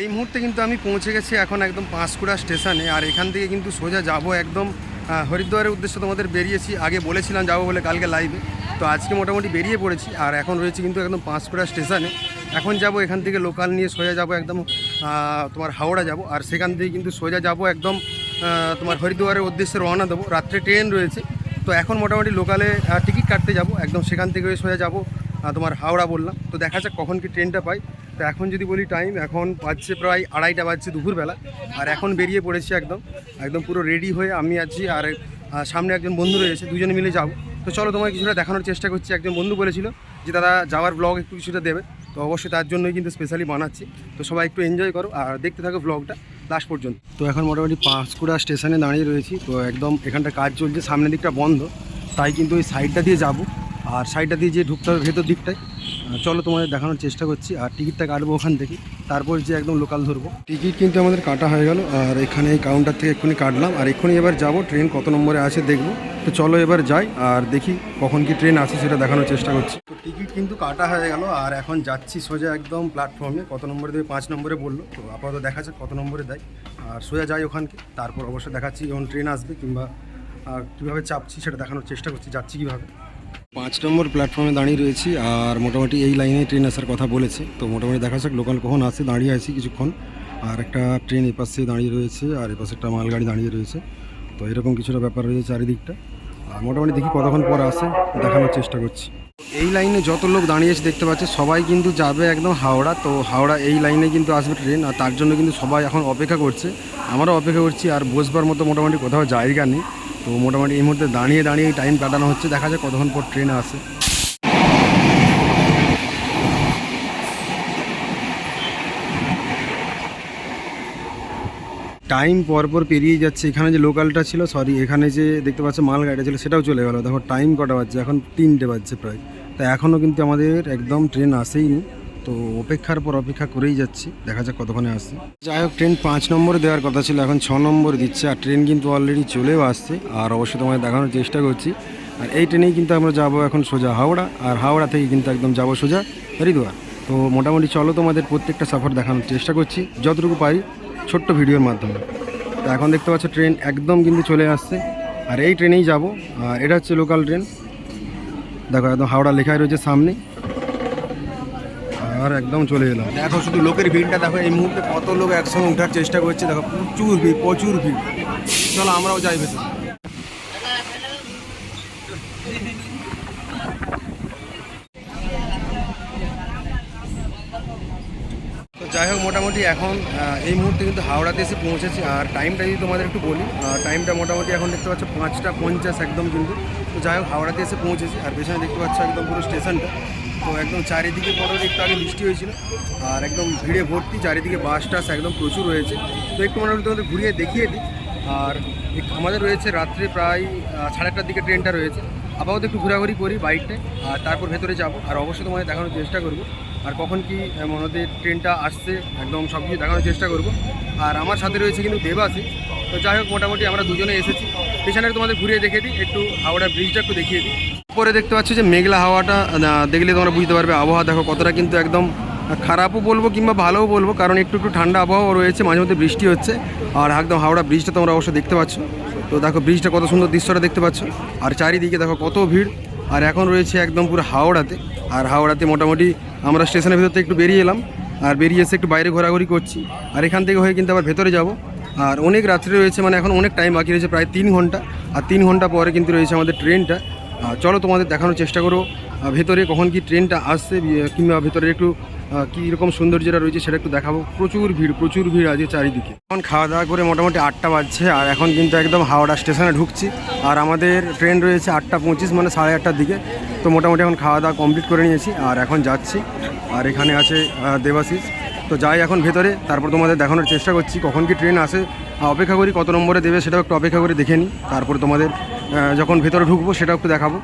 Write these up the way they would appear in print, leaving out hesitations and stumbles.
এই মুহূর্তে কিন্তু আমি পৌঁছে গেছি এখন একদম পাঁশকুড়া স্টেশনে। আর এখান থেকে কিন্তু সোজা যাব একদম হরিদ্বারের উদ্দেশ্যে তোমাদের বেরিয়েছি। আগে বলেছিলাম যাবো বলে কালকে লাইভে, তো আজকে মোটামুটি বেরিয়ে পড়েছি। আর এখন রয়েছে কিন্তু একদম পাঁশকুড়া স্টেশনে। এখন যাব এখান থেকে লোকাল নিয়ে সোজা যাব একদম তোমার হাওড়া যাব। আর সেখান থেকে কিন্তু সোজা যাব একদম তোমার হরিদ্বারের উদ্দেশ্যে রওনা দেবো। রাত্রে ট্রেন রয়েছে, তো এখন মোটামুটি লোকালে টিকিট কাটতে যাব একদম। সেখান থেকে সোজা যাব তোমার হাওড়া বললাম। তো দেখা যাক কখন কি ট্রেনটা পাই। তো এখন যদি বলি টাইম, এখন বাজছে প্রায় 2:30 বাজছে দুপুরবেলা। আর এখন বেরিয়ে পড়েছি একদম একদম পুরো রেডি হয়ে আমি আছি। আর সামনে একজন বন্ধু রয়েছে, দুজনে মিলে যাব। তো চলো তোমায় কিছুটা দেখানোর চেষ্টা করছি। একজন বন্ধু বলেছিল যে দাদা যাওয়ার ব্লগ একটু কিছুটা দেবে, তো অবশ্যই তার জন্যই কিন্তু স্পেশালি বানাচ্ছি। তো সবাই একটু এনজয় করো আর দেখতে থাকো ব্লগটা লাস্ট পর্যন্ত। তো এখন মোটামুটি পাঁশকুড়া স্টেশনে দাঁড়িয়ে রয়েছি। তো একদম এখানটা কাজ চলছে, সামনের দিকটা বন্ধ, তাই কিন্তু ওই সাইডটা দিয়ে যাব। আর সাইডটা দিয়ে যে ঢুকতে হবে ভেতর দিকটায়। চলো তোমাদের দেখানোর চেষ্টা করছি। আর টিকিটটা কাটবো ওখান থেকে, তারপর যে একদম লোকাল ধরবো। টিকিট কিন্তু আমাদের কাটা হয়ে গেল। আর এখানে এই কাউন্টার থেকে এক্ষুনি কাটলাম। আর এক্ষুনি এবার যাব, ট্রেন কত নম্বরে আছে দেখবো। তো চলো এবার যাই আর দেখি কখন কি ট্রেন আসে সেটা দেখানোর চেষ্টা করছি। তো টিকিট কিন্তু কাটা হয়ে গেল। আর এখন যাচ্ছি সোজা একদম প্ল্যাটফর্মে। কত নম্বরে দেবে? 5 নম্বরে বললো। তো আপাতত দেখা যাক কত নম্বরে দেয়। আর সোজা যাই ওখানকে, তারপর অবশ্যই দেখাচ্ছি যখন ট্রেন আসবে কিংবা কীভাবে চাপছি সেটা দেখানোর চেষ্টা করছি, যাচ্ছি কীভাবে। 5 নম্বর প্ল্যাটফর্মে দাঁড়িয়ে রয়েছি। আর মোটামুটি এই লাইনে ট্রেন আসার কথা বলেছে। তো মোটামুটি দেখা যাক লোকাল কখন আসে। দাঁড়িয়ে আছি কিছুক্ষণ। আর একটা ট্রেন এপাশে দাঁড়িয়ে রয়েছে, আর এপাশে একটা মালগাড়ি দাঁড়িয়ে রয়েছে। তো এরকম কিছুটা ব্যাপার রয়েছে চারিদিকটা। আর মোটামুটি দেখি কতক্ষণ পর আসে, দেখানোর চেষ্টা করছি। এই লাইনে যত লোক দাঁড়িয়েছে দেখতে পাচ্ছে, সবাই কিন্তু যাবে একদম হাওড়া। তো হাওড়া এই লাইনে কিন্তু আসবে ট্রেন। আর তার জন্য কিন্তু সবাই এখন অপেক্ষা করছে, আমারও অপেক্ষা করছি। আর বসবার মতো মোটামুটি কোথাও জায়গা নেই। তো মোটামুটি এই মুহূর্তে দাঁড়িয়ে দাঁড়িয়ে টাইম কাটানো হচ্ছে। দেখা যাক কতক্ষণ পর ট্রেন আসে। টাইম পরপর পেরিয়ে যাচ্ছে। এখানে যে লোকালটা ছিল, সরি এখানে যে দেখতে পাচ্ছ মালগাড়িটা ছিল সেটাও চলে গেল। দেখো টাইম কটা বাজছে, এখন 3টে বাজছে প্রায়। তা এখনও কিন্তু আমাদের একদম ট্রেন আসেইনি। তো অপেক্ষার পর অপেক্ষা করেই যাচ্ছি, দেখা যাক কতক্ষণে আসছে। যাই হোক, ট্রেন 5 নম্বরে দেওয়ার কথা ছিল, এখন 6 নম্বর দিচ্ছে। আর ট্রেন কিন্তু অলরেডি চলেও আসছে। আর অবশ্যই তোমাদের দেখানোর চেষ্টা করছি। আর এই ট্রেনেই কিন্তু আমরা যাবো এখন সোজা হাওড়া। আর হাওড়া থেকে কিন্তু একদম যাবো সোজা হরিদ্বার। তো মোটামুটি চলো তোমাদের প্রত্যেকটা সফর দেখানোর চেষ্টা করছি যতটুকু পারি ছোট্ট ভিডিওর মাধ্যমে। তো এখন দেখতে পাচ্ছ ট্রেন একদম কিন্তু চলে আসছে। আর এই ট্রেনেই যাব। আর এটা হচ্ছে লোকাল ট্রেন। দেখো একদম হাওড়া লেখাই রয়েছে সামনে। আর একদম চলে এলাম। দেখো শুধু লোকের ভিড়টা দেখো, এই মুহূর্তে কত লোক একসঙ্গে ওঠার চেষ্টা করছে। দেখো প্রচুর ভিড়, প্রচুর ভিড়। চলো আমরাও যাই ভেতর। তো যাই হোক, মোটামুটি এখন এই মুহূর্তে কিন্তু হাওড়াতে এসে পৌঁছেছি। আর টাইমটা যদি তোমাদের একটু বলি, টাইমটা মোটামুটি এখন দেখতে পাচ্ছ 5টা 50 একদম কিন্তু। তো যাই হোক, হাওড়াতে এসে পৌঁছেছি। আর পেছনে দেখতে পাচ্ছ একদম পুরো স্টেশনটা। তো একদম চারিদিকে মোটামুটি একটু আগে বৃষ্টি হয়েছিল। আর একদম ভিড়ে ভর্তি, চারিদিকে বাস টাস একদম প্রচুর রয়েছে। তো একটু মোটামুটি তোমাদের ঘুরিয়ে দেখিয়ে দিই। আর আমাদের রয়েছে রাত্রে প্রায় 8:30টার দিকে ট্রেনটা রয়েছে। আপাতত একটু ঘোরাঘুরি করি বাইকটায়, আর তারপর ভেতরে যাব। আর অবশ্যই তোমাদের দেখানোর চেষ্টা করব আর কখন কি আমাদের ট্রেনটা আসছে একদম সব কিছু দেখানোর চেষ্টা করব। আর আমার সাথে রয়েছে কিন্তু দেবাশিস। তো যাই হোক, মোটামুটি আমরা দুজনে এসেছি। পেছনে তোমাদের ঘুরিয়ে দেখিয়ে দিই, একটু হাওড়া ব্রিজটা একটু দেখিয়ে দিই। পরে দেখতে পাচ্ছি যে মেঘলা হাওয়াটা দেখলে তোমরা বুঝতে পারবে আবহাওয়া দেখো কতটা কিন্তু একদম খারাপও বলবো কিংবা ভালোও বলবো, কারণ একটু একটু ঠান্ডা আবহাওয়া রয়েছে, মাঝে মধ্যে বৃষ্টি হচ্ছে। আর একদম হাওড়া ব্রিজটা তোমরা অবশ্যই দেখতে পাচ্ছ। তো দেখো ব্রিজটা কত সুন্দর দৃশ্যটা দেখতে পাচ্ছ। আর চারিদিকে দেখো কত ভিড়। আর এখন রয়েছে একদম পুরো হাওড়াতে। আর হাওড়াতে মোটামুটি আমরা স্টেশনের ভিতর থেকে একটু বেরিয়ে এলাম। আর বেরিয়ে এসে একটু বাইরে ঘোরাঘুরি করছি। আর এখান থেকে হয়ে কিন্তু আবার ভেতরে যাব। আর অনেক রাত্রে রয়েছে, মানে এখন অনেক টাইম বাকি রয়েছে, প্রায় 3 ঘন্টা। আর 3 ঘন্টা পরে কিন্তু রয়েছে আমাদের ট্রেনটা। চলো তোমাদের দেখানোর চেষ্টা করো ভেতরে কখন কি ট্রেনটা আসছে, কিংবা ভেতরে একটু কীরকম সৌন্দর্যটা রয়েছে সেটা একটু দেখাবো। প্রচুর ভিড় আছে চারিদিকে। এখন খাওয়া দাওয়া করে মোটামুটি 8টা বাজছে। আর এখন কিন্তু একদম হাওড়া স্টেশনে ঢুকছি। আর আমাদের ট্রেন রয়েছে 8:25, মানে 8:30টার দিকে। তো মোটামুটি এখন খাওয়া দাওয়া কমপ্লিট করে নিয়েছি। আর এখন যাচ্ছি। আর এখানে আছে দেবাশিস। তো যাই এখন ভেতরে, তারপর তোমাদের দেখানোর চেষ্টা করছি কখন কি ট্রেন আসে। অপেক্ষা করি কত নম্বরে দেবে সেটাও একটু অপেক্ষা করে দেখে নিই। তারপর তোমাদের যখন ভেতরে ঢুকবো সেটাও একটু দেখাবো।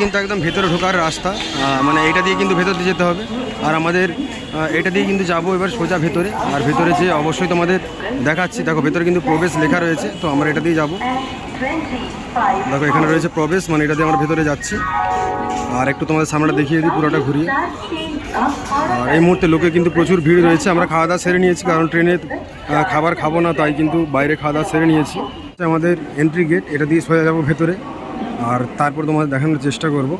কিন্তু একদম ভেতরে ঢোকার রাস্তা, মানে এটা দিয়ে কিন্তু ভেতর দিয়ে যেতে হবে। আর আমাদের এটা দিয়ে কিন্তু যাবো এবার সোজা ভেতরে। আর ভেতরে যে অবশ্যই তোমাদের দেখাচ্ছি। দেখো ভেতরে কিন্তু প্রবেশ লেখা রয়েছে, তো আমরা এটা দিয়ে যাবো। দেখো এখানে রয়েছে প্রবেশ, মানে এটা দিয়ে আমরা ভেতরে যাচ্ছি। আর একটু তোমাদের সামনেটা দেখিয়ে দিই পুরোটা ঘুরিয়ে। আর এই মুহূর্তে লোকে কিন্তু প্রচুর ভিড় রয়েছে। আমরা খাওয়া দাওয়া সেরে নিয়েছি, কারণ ট্রেনে খাবার খাবো না, তাই কিন্তু বাইরে খাওয়া দাওয়া সেরে নিয়েছি। আমাদের এন্ট্রি গেট, এটা দিয়ে সোজা যাবো ভেতরে, আর তারপর তোমাদের দেখানোর চেষ্টা করব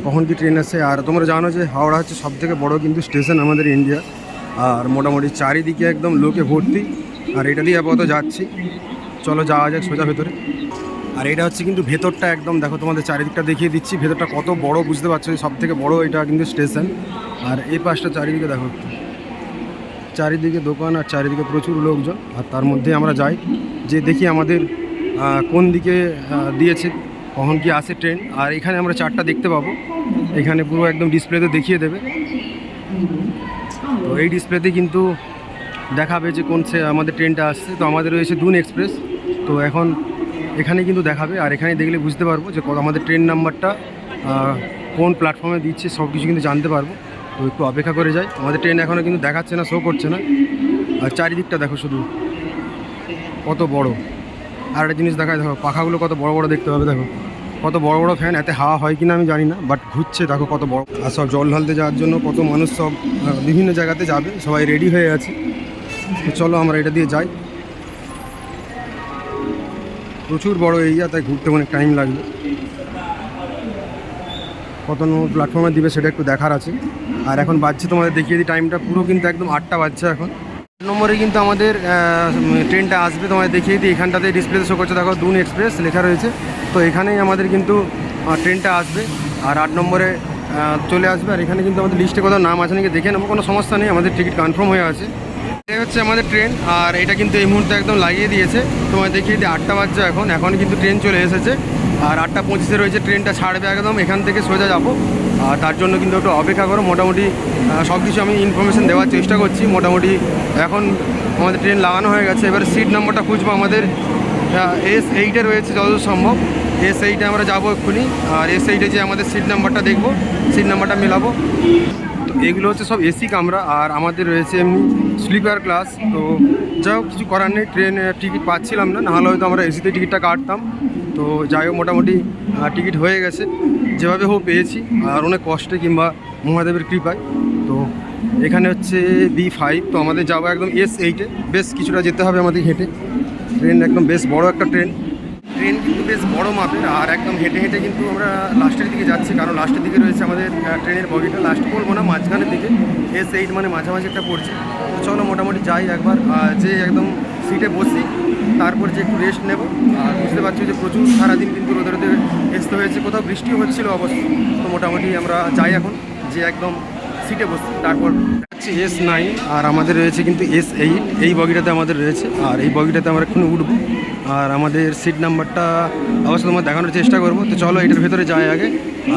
কখন কি ট্রেন আসে। আর তোমরা জানো যে হাওড়া হচ্ছে সবথেকে বড় কিন্তু স্টেশন আমাদের ইন্ডিয়া, আর মোটামুটি চারিদিকে একদম লোকে ভর্তি। আর এটা দিয়ে আপাতত যাচ্ছি, চলো যাওয়া যাক সোজা ভেতরে। আর এটা হচ্ছে কিন্তু ভেতরটা একদম দেখো, তোমাদের চারিদিকটা দেখিয়ে দিচ্ছি, ভেতরটা কত বড় বুঝতে পারছো, সব থেকে বড় এটা কিন্তু স্টেশন। আর এই পাশটা চারিদিকে দেখো, চারিদিকে দোকান আর চারিদিকে প্রচুর লোকজন। আর তার মধ্যে আমরা যাই যে দেখি আমাদের কোন দিকে দিয়েছে, কখন কি আসে ট্রেন। আর এখানে আমরা চারটা দেখতে পাবো, এখানে পুরো একদম ডিসপ্লেতে দেখিয়ে দেবে। তো এই ডিসপ্লেতে কিন্তু দেখাবে যে কোন সে আমাদের ট্রেনটা আসছে। তো আমাদের রয়েছে দুন এক্সপ্রেস, তো এখন এখানে কিন্তু দেখাবে, আর এখানে দেখলে বুঝতে পারবো যে আমাদের ট্রেন নাম্বারটা কোন প্ল্যাটফর্মে দিচ্ছে, সব কিছু কিন্তু জানতে পারবো। তো একটু অপেক্ষা করে যাই, আমাদের ট্রেন এখনও কিন্তু দেখাচ্ছে না, শো করছে না। আর চারিদিকটা দেখো শুধু কত বড়। আর একটা জিনিস দেখায়, দেখো পাখাগুলো কত বড় বড় দেখতে হবে, দেখো কত বড় বড় ফ্যান, এতে হাওয়া হয় কিনা আমি জানি না, বাট ঘুরছে দেখো কত বড়। আর সব জল ঢালতে যাওয়ার জন্য কত মানুষ সব বিভিন্ন জায়গাতে যাবে, সবাই রেডি হয়ে আছে। তো চলো আমরা এটা দিয়ে যাই। প্রচুর বড় এরিয়া, তাই ঘুরতে অনেক টাইম লাগবে। কত নম্বর প্ল্যাটফর্মে দিবে সেটা একটু দেখার আছে। আর এখন বাজছে, তোমাদের দেখিয়ে দিই টাইমটা, পুরো কিন্তু একদম 8টা বাজছে এখন। 8 নম্বরে কিন্তু আমাদের ট্রেনটা আসবে, তোমাদের দেখিয়ে দিই। এখানটাতে ডিসপ্লেতে শো করছে, দেখো দুন এক্সপ্রেস লেখা রয়েছে। তো এখানেই আমাদের কিন্তু ট্রেনটা আসবে, আর 8 নম্বরে চলে আসবে। আর এখানে কিন্তু আমাদের লিস্টে কোথাও নাম আছে নাকি দেখে নেবো, কোনো সমস্যা নেই, আমাদের টিকিট কনফার্ম হয়ে আছে। এই হচ্ছে আমাদের ট্রেন, আর এটা কিন্তু এই মুহূর্তে একদম লাগিয়ে দিয়েছে। তোমায় দেখিয়ে দিই 8টা বাজছে এখন কিন্তু ট্রেন চলে এসেছে। আর 8টা 25-এ রয়েছে, ট্রেনটা ছাড়বে একদম এখান থেকে সোজা যাবো। আর তার জন্য কিন্তু একটু অপেক্ষা করো। মোটামুটি সব কিছু আমি ইনফরমেশান দেওয়ার চেষ্টা করছি। মোটামুটি এখন আমাদের ট্রেন লাগানো হয়ে গেছে। এবার সিট নাম্বারটা খুঁজবো, আমাদের S8-এ রয়েছে যতদূর সম্ভব। S8-এ আমরা যাবো এক্ষুনি, আর S8-এ যে আমাদের সিট নাম্বারটা দেখবো, সিট নাম্বারটা মেলাবো। তো এগুলো হচ্ছে সব এসি কামরা, আর আমাদের রয়েছে এমনি স্লিপার ক্লাস। তো যাই হোক, কিছু করার নেই, ট্রেনে টিকিট পাচ্ছিলাম না, নাহলে হয়তো আমরা এসিতে টিকিটটা কাটতাম। তো যাই হোক, মোটামুটি টিকিট হয়ে গেছে, যেভাবে হোক পেয়েছি, আর অনেক কষ্টে কিংবা মহাদেবের কৃপায়। তো এখানে হচ্ছে B5, তো আমাদের যাবো একদম S8-এ। বেশ কিছুটা যেতে হবে আমাদের হেঁটে, ট্রেন একদম বেশ বড় একটা ট্রেন কিন্তু বেশ বড় মাপের। আর একদম হেঁটে হেঁটে কিন্তু আমরা লাস্টের দিকে যাচ্ছি, কারণ লাস্টের দিকে রয়েছে আমাদের ট্রেনের বগিটা। লাস্ট বলবো না, মাঝখানের দিকে, S8 মানে মাঝামাঝি একটা পড়ছে। তো চলো মোটামুটি যাই একবার, যে একদম সিটে বসি, তারপর যে একটু রেস্ট নেব। আর বুঝতে পারছি যে প্রচুর সারাদিন কিন্তু রোদে রোদে আসতে হয়েছে, কোথাও বৃষ্টিও হচ্ছিলো অবশ্য। তো মোটামুটি আমরা যাই এখন, যে একদম সিটে বসছি, তারপর যাচ্ছি S9। আর আমাদের রয়েছে কিন্তু S8, এই বগিটাতে আমাদের রয়েছে। আর এই বগিটাতে আমরা এক্ষুনি উঠবো, আর আমাদের সিট নাম্বারটা অবশ্যই তোমার দেখানোর চেষ্টা করবো। তো চলো এটার ভেতরে যাই আগে।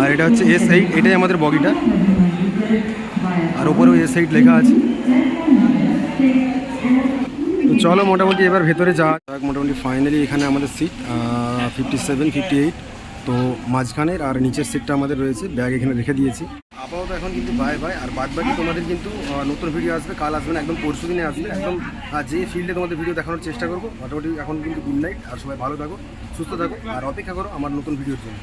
আর এটা হচ্ছে S8, এটাই আমাদের বগিটা, আর ওপরেও S8 লেখা আছে। তো চলো মোটামুটি এবার ভেতরে যাওয়া যাক। মোটামুটি ফাইনালি এখানে আমাদের সিট 57, 58। তো মাঝখানের আর নিচের সিটটা আমাদের রয়েছে, ব্যাগ এখানে রেখে দিয়েছি। আপাতত এখন কিন্তু বাই বাই। আর বাদ বাকি তোমাদের কিন্তু নতুন ভিডিও আসবে, কাল আসবে না, একদম পরশু দিনে আসবে একদম। যে ফিল্ডে তোমাদের ভিডিও দেখানোর চেষ্টা করবো। মোটামুটি এখন কিন্তু গুড নাইট, আর সবাই ভালো থাকো, সুস্থ থাকো, আর অপেক্ষা করো আমার নতুন ভিডিওর জন্য।